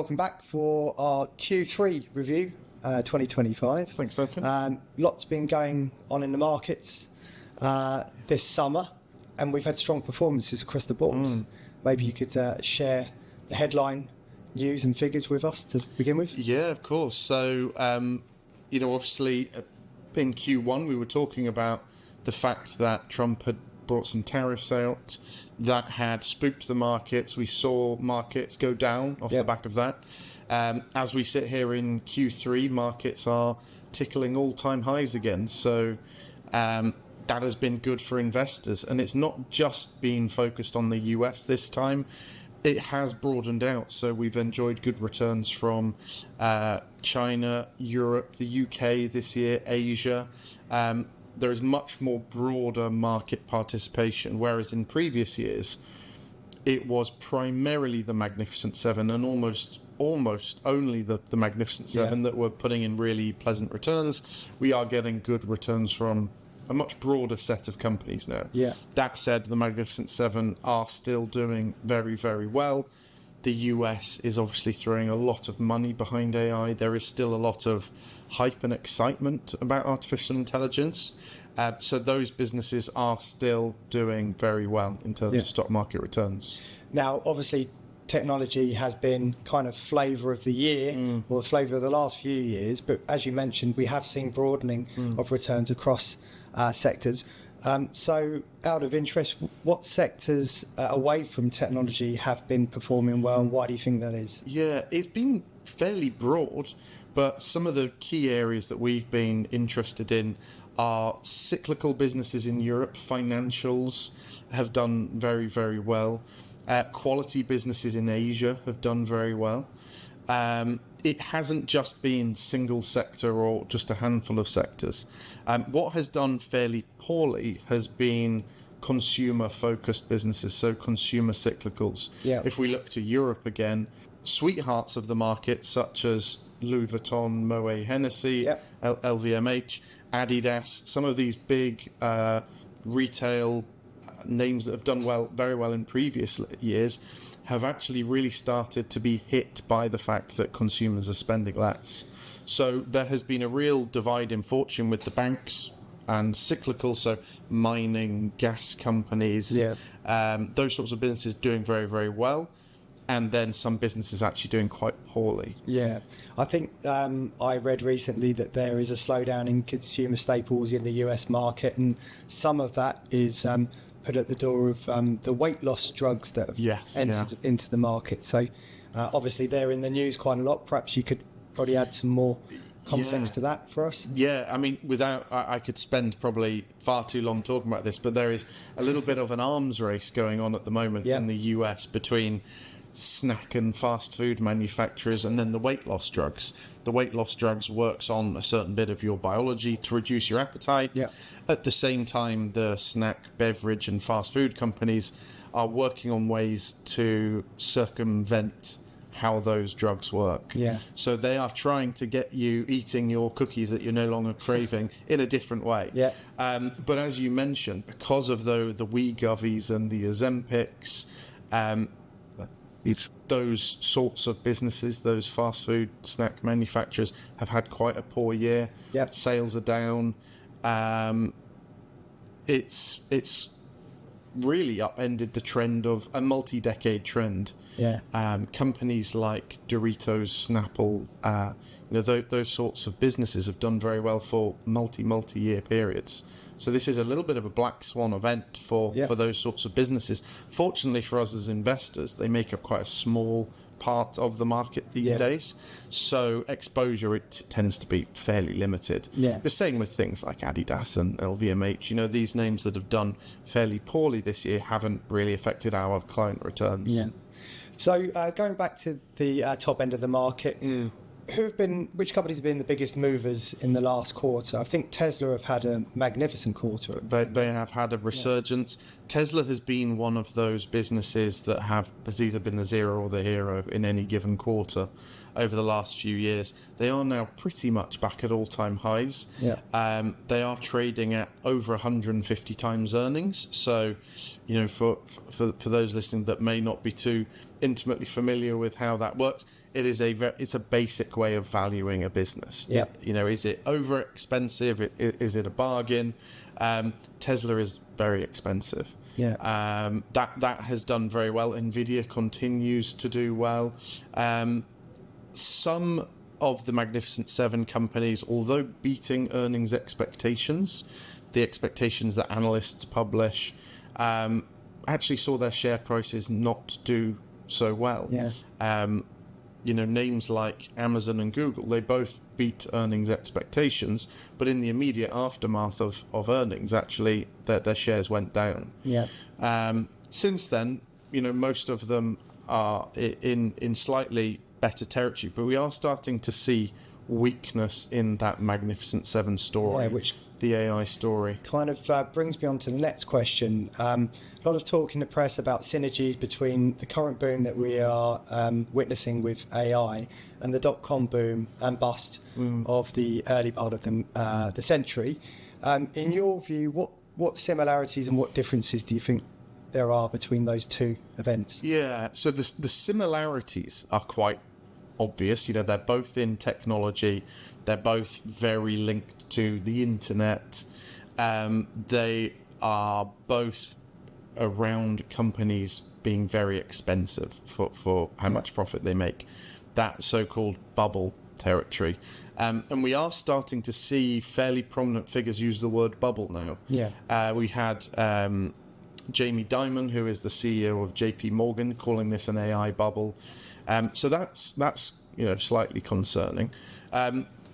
welcome back for our Q3 review 2025. Thanks, Duncan. Lots been going on in the markets this summer, and we've had strong performances across the board. Maybe you could share the headline news and figures with us to begin with. Yeah, of course. So, obviously in Q1 we were talking about the fact that Trump had brought some tariffs out that had spooked the markets. We saw markets go down off the back of that. As we sit here in Q3, markets are tickling all-time highs again. So that has been good for investors. And it's not just been focused on the US this time. It has broadened out. So we've enjoyed good returns from China, Europe, the UK this year, Asia. There is much more broader market participation, whereas in previous years, it was primarily the Magnificent Seven and almost only the Magnificent Seven that were putting in really pleasant returns. We are getting good returns from a much broader set of companies now. That said, the Magnificent Seven are still doing very, very well. The US is obviously throwing a lot of money behind AI. There is still a lot of hype and excitement about artificial intelligence. So those businesses are still doing very well in terms of stock market returns. Now, obviously, technology has been kind of flavour of the year, or flavour of the last few years. But as you mentioned, we have seen broadening of returns across sectors. So out of interest, what sectors away from technology have been performing well, and why do you think that is? Yeah, it's been fairly broad, but some of the key areas that we've been interested in are cyclical businesses in Europe. Financials have done very, very well. Quality businesses in Asia have done very well. It hasn't just been single sector or just a handful of sectors. What has done fairly poorly has been consumer-focused businesses, so consumer cyclicals. If we look to Europe again, sweethearts of the market such as Louis Vuitton, Moet Hennessy, LVMH, Adidas, some of these big retail names that have done very well in previous years have actually really started to be hit by the fact that consumers are spending less. So there has been a real divide in fortune with the banks and cyclical, so mining, gas companies, those sorts of businesses doing very, very well, and then some businesses actually doing quite poorly. I think I read recently that there is a slowdown in consumer staples in the US market, and some of that is put at the door of the weight loss drugs that have entered into the market. So obviously they're in the news quite a lot. Perhaps you could probably add some more context to that for us. I mean, I could spend probably far too long talking about this, but there is a little bit of an arms race going on at the moment in the US between snack and fast food manufacturers and then the weight loss drugs. The weight loss drugs works on a certain bit of your biology to reduce your appetite. At the same time, the snack, beverage and fast food companies are working on ways to circumvent how those drugs work. So they are trying to get you eating your cookies that you're no longer craving in a different way. But as you mentioned, because of the Wegovies and the Ozempics, those sorts of businesses, those fast food snack manufacturers, have had quite a poor year. Sales are down. It's really upended the trend of a multi-decade trend. Companies like Doritos, Snapple, those sorts of businesses have done very well for multi-year periods. So this is a little bit of a black swan event for those sorts of businesses. Fortunately for us as investors, they make up quite a small part of the market these days. So exposure, it tends to be fairly limited. The same with things like Adidas and LVMH. These names that have done fairly poorly this year haven't really affected our client returns. So going back to the top end of the market, which companies have been the biggest movers in the last quarter? I think Tesla have had a magnificent quarter. They have had a resurgence. Tesla has been one of those businesses that has either been the zero or the hero in any given quarter. over the last few years. They are now pretty much back at all-time highs. Yeah. They are trading at over 150 times earnings. So, for those listening that may not be too intimately familiar with how that works, it's a basic way of valuing a business. Yeah. Is it over expensive? Is it a bargain? Tesla is very expensive. Yeah. That has done very well. Nvidia continues to do well. Some of the Magnificent Seven companies, although beating earnings expectations, the expectations that analysts publish, actually saw their share prices not do so well. Yeah. Names like Amazon and Google, they both beat earnings expectations, but in the immediate aftermath of earnings, actually, their shares went down. Yeah. Since then, most of them are in slightly better territory, but we are starting to see weakness in that Magnificent Seven story, which the AI story. kind of brings me on to the next question. A lot of talk in the press about synergies between the current boom that we are witnessing with AI and the dot-com boom and bust of the early part of the century. In your view, what similarities and what differences do you think there are between those two events? Yeah, so the similarities are quite obvious. They're both in technology. They're both very linked to the internet. They are both around companies being very expensive for how much profit they make. That so-called bubble territory. And we are starting to see fairly prominent figures use the word bubble now. Yeah. We had Jamie Dimon, who is the CEO of JP Morgan, calling this an AI bubble. So that's slightly concerning.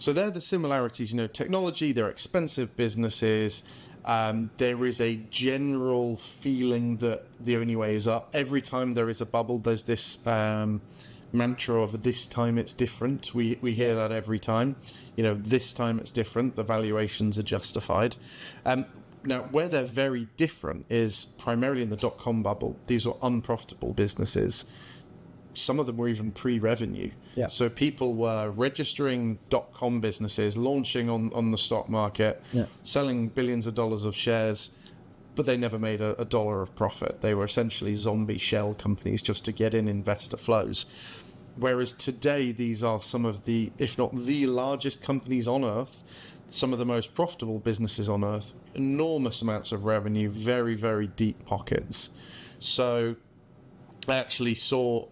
So they're the similarities. Technology, they're expensive businesses. There is a general feeling that the only way is up. Every time there is a bubble, there's this mantra of this time it's different. We hear that every time. This time it's different. The valuations are justified. Now, where they're very different is primarily in the dot-com bubble. These were unprofitable businesses. Some of them were even pre-revenue. Yeah. So people were registering dot-com businesses, launching on the stock market, selling billions of dollars of shares, but they never made a dollar of profit. They were essentially zombie shell companies just to get in investor flows. Whereas today, these are some of the, if not the largest companies on earth, some of the most profitable businesses on earth, enormous amounts of revenue, very, very deep pockets. So I actually saw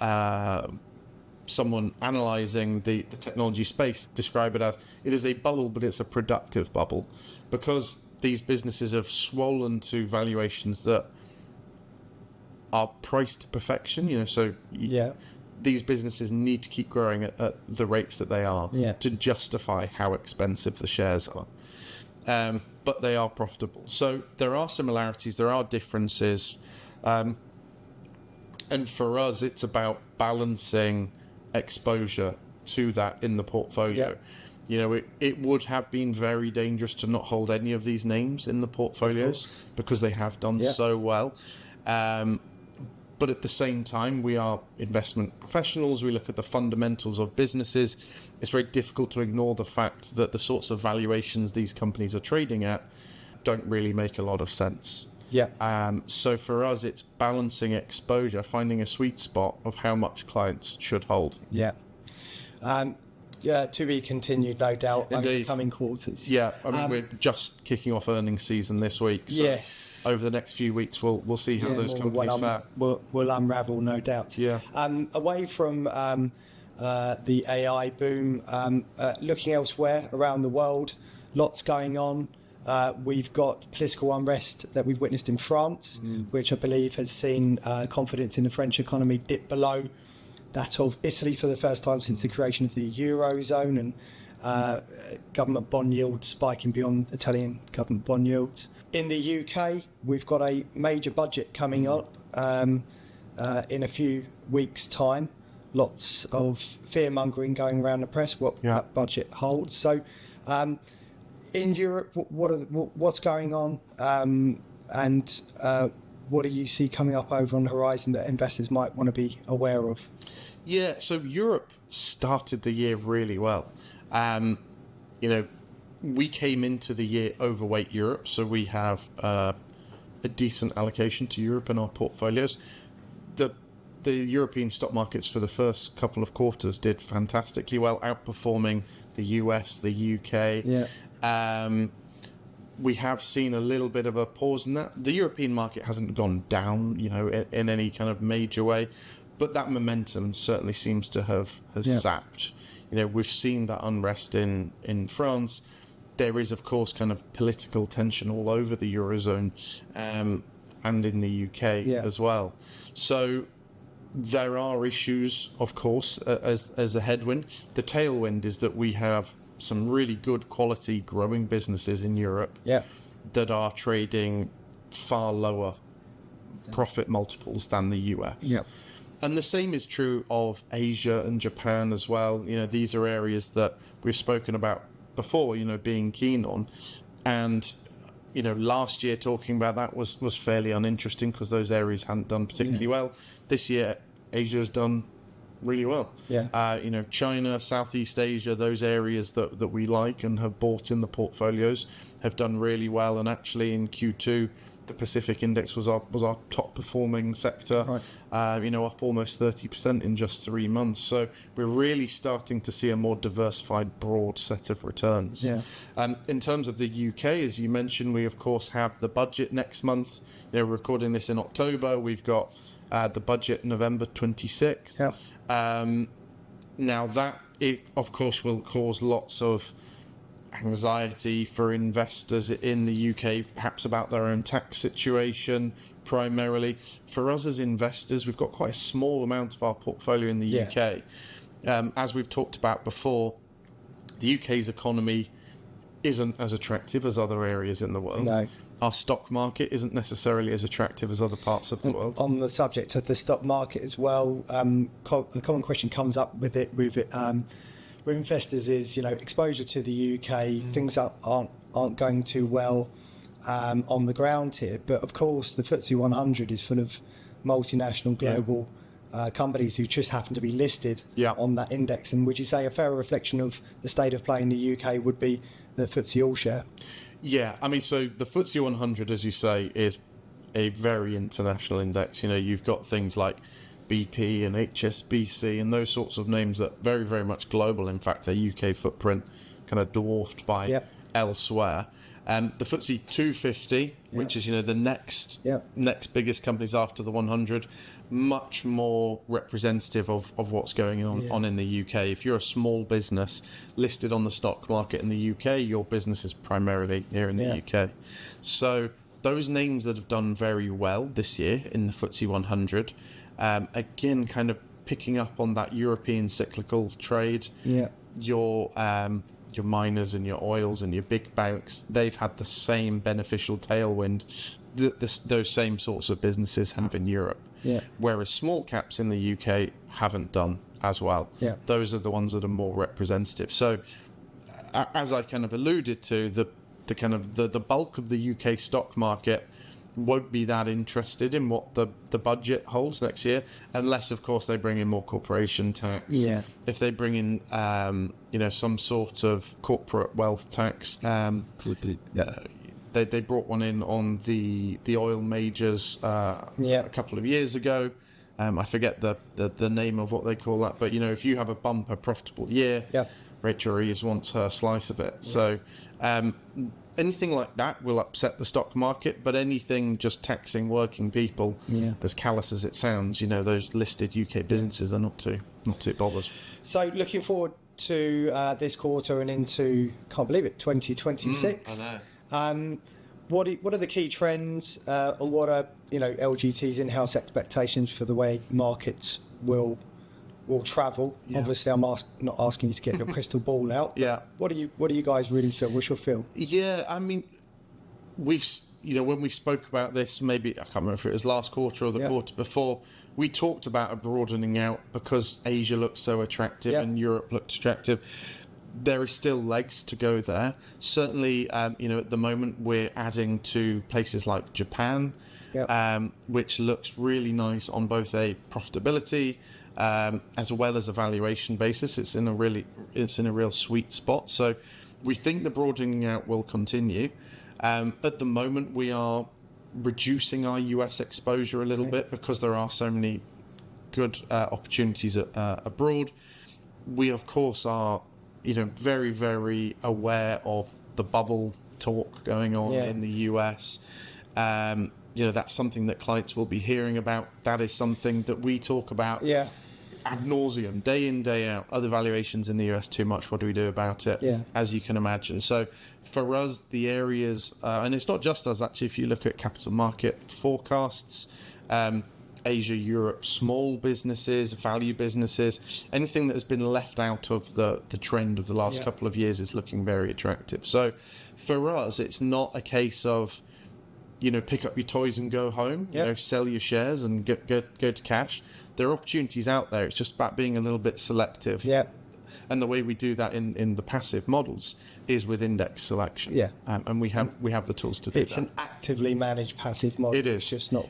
someone analysing the technology space describe it is a bubble, but it's a productive bubble, because these businesses have swollen to valuations that are priced to perfection. These businesses need to keep growing at the rates that they are to justify how expensive the shares are. But they are profitable. So there are similarities, there are differences. And for us, it's about balancing exposure to that in the portfolio. It would have been very dangerous to not hold any of these names in the portfolios because they have done so well. But at the same time, we are investment professionals. We look at the fundamentals of businesses. It's very difficult to ignore the fact that the sorts of valuations these companies are trading at don't really make a lot of sense. So for us, it's balancing exposure, finding a sweet spot of how much clients should hold. To be continued, no doubt, over the coming quarters. We're just kicking off earnings season this week. So over the next few weeks, we'll see how those companies fare. Will unravel, no doubt. Away from the AI boom, looking elsewhere around the world, lots going on. We've got political unrest that we've witnessed in France, which I believe has seen confidence in the French economy dip below that of Italy for the first time since the creation of the Eurozone, and government bond yields spiking beyond Italian government bond yields. In the UK, we've got a major budget coming up in a few weeks' time. Lots of fear-mongering going around the press, what that budget holds. So in Europe, what's going on, and what do you see coming up over on the horizon that investors might want to be aware of? So Europe started the year really well. We came into the year overweight Europe, so we have a decent allocation to Europe in our portfolios. The European stock markets for the first couple of quarters did fantastically well, outperforming the US, the UK. Yeah. We have seen a little bit of a pause in that. The European market hasn't gone down, in any kind of major way, but that momentum certainly seems to have sapped. We've seen that unrest in France. There is, of course, kind of political tension all over the Eurozone and in the UK as well. So there are issues, of course, as a headwind. The tailwind is that we have some really good quality growing businesses in Europe that are trading far lower profit multiples than the US. Yeah. And the same is true of Asia and Japan as well. These are areas that we've spoken about before, being keen on. And, last year talking about that was fairly uninteresting because those areas hadn't done particularly well. This year, Asia has done really well. Yeah. China, Southeast Asia, those areas that we like and have bought in the portfolios have done really well. And actually in Q2, the Pacific Index was our top performing sector, right. Up almost 30% in just 3 months. So we're really starting to see a more diversified, broad set of returns. Yeah. In terms of the UK, as you mentioned, we of course have the budget next month. We're recording this in October. We've got the budget November 26th. Yeah. Now that, of course, will cause lots of anxiety for investors in the UK, perhaps about their own tax situation primarily. For us as investors, we've got quite a small amount of our portfolio in the UK. As we've talked about before, the UK's economy isn't as attractive as other areas in the world. No. Our stock market isn't necessarily as attractive as other parts of the world. On the subject of the stock market as well, the common question comes up with investors is, exposure to the UK. Things aren't going too well on the ground here. But of course, the FTSE 100 is full of multinational global companies who just happen to be listed on that index. And would you say a fair reflection of the state of play in the UK would be the FTSE All Share? Yeah, I mean, so the FTSE 100, as you say, is a very international index. You've got things like BP and HSBC and those sorts of names that are very, very much global. In fact, their UK footprint kind of dwarfed by elsewhere. The FTSE 250, which is the next biggest companies after the 100, much more representative of what's going on in the UK. If you're a small business listed on the stock market in the UK, your business is primarily here in the UK. So those names that have done very well this year in the FTSE 100, again, kind of picking up on that European cyclical trade. Your miners and your oils and your big banks, they've had the same beneficial tailwind those same sorts of businesses have in Europe. Whereas small caps in the UK haven't done as well. Those are the ones that are more representative. So as I kind of alluded to, the bulk of the UK stock market won't be that interested in what the budget holds next year, unless, of course, they bring in more corporation tax. If they bring in, some sort of corporate wealth tax. They brought one in on the oil majors a couple of years ago. I forget the name of what they call that, but if you have a bumper profitable year, Rachel Reeves wants her slice of it. So anything like that will upset the stock market, but anything just taxing working people, as callous as it sounds, those listed UK businesses are not too bothered. So looking forward to this quarter and into, can't believe it, 2026. I know. What are the key trends, and what are LGT's in-house expectations for the way markets will travel? Obviously, I'm not asking you to get your crystal ball out. What do you guys really feel? What's your feel? I mean, we've when we spoke about this, maybe I can't remember if it was last quarter or the quarter before, we talked about a broadening out because Asia looked so attractive and Europe looked attractive. There is still legs to go there. Certainly, at the moment we're adding to places like Japan, which looks really nice on both a profitability as well as a valuation basis. It's in a real sweet spot. So we think the broadening out will continue. At the moment, we are reducing our US exposure a little bit because there are so many good opportunities abroad. We, of course, are very, very aware of the bubble talk going on in the US. That's something that clients will be hearing about. That is something that we talk about ad nauseum, day in, day out. Other valuations in the US too much. What do we do about it? As you can imagine. So for us, the areas, and it's not just us actually, if you look at capital market forecasts, Asia, Europe, small businesses, value businesses, anything that has been left out of the trend of the last couple of years is looking very attractive. So for us, it's not a case of, pick up your toys and go home, sell your shares and go to cash. There are opportunities out there. It's just about being a little bit selective. And the way we do that in the passive models is with index selection. And we have the tools to do that. It's an actively managed passive model. It is. It's just not.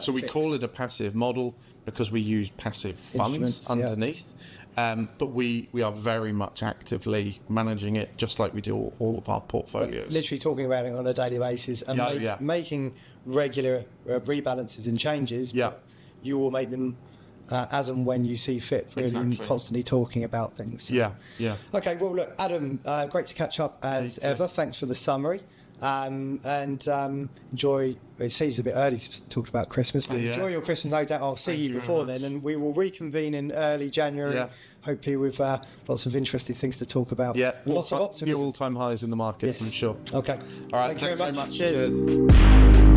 So we call it a passive model because we use passive funds underneath. But we are very much actively managing it, just like we do all of our portfolios. Literally talking about it on a daily basis and making regular rebalances and changes. But you will make them as and when you see fit, really, and constantly talking about things. So. Okay, well, look, Adam, great to catch up as ever. Thanks for the summary. And enjoy. It seems a bit early to talk about Christmas, but enjoy your Christmas. No doubt I'll see you before then, and we will reconvene in early January, hopefully with lots of interesting things to talk about. Lots of optimism. All-time highs in the markets, I'm sure. Okay. All right. Thank you very much. Cheers.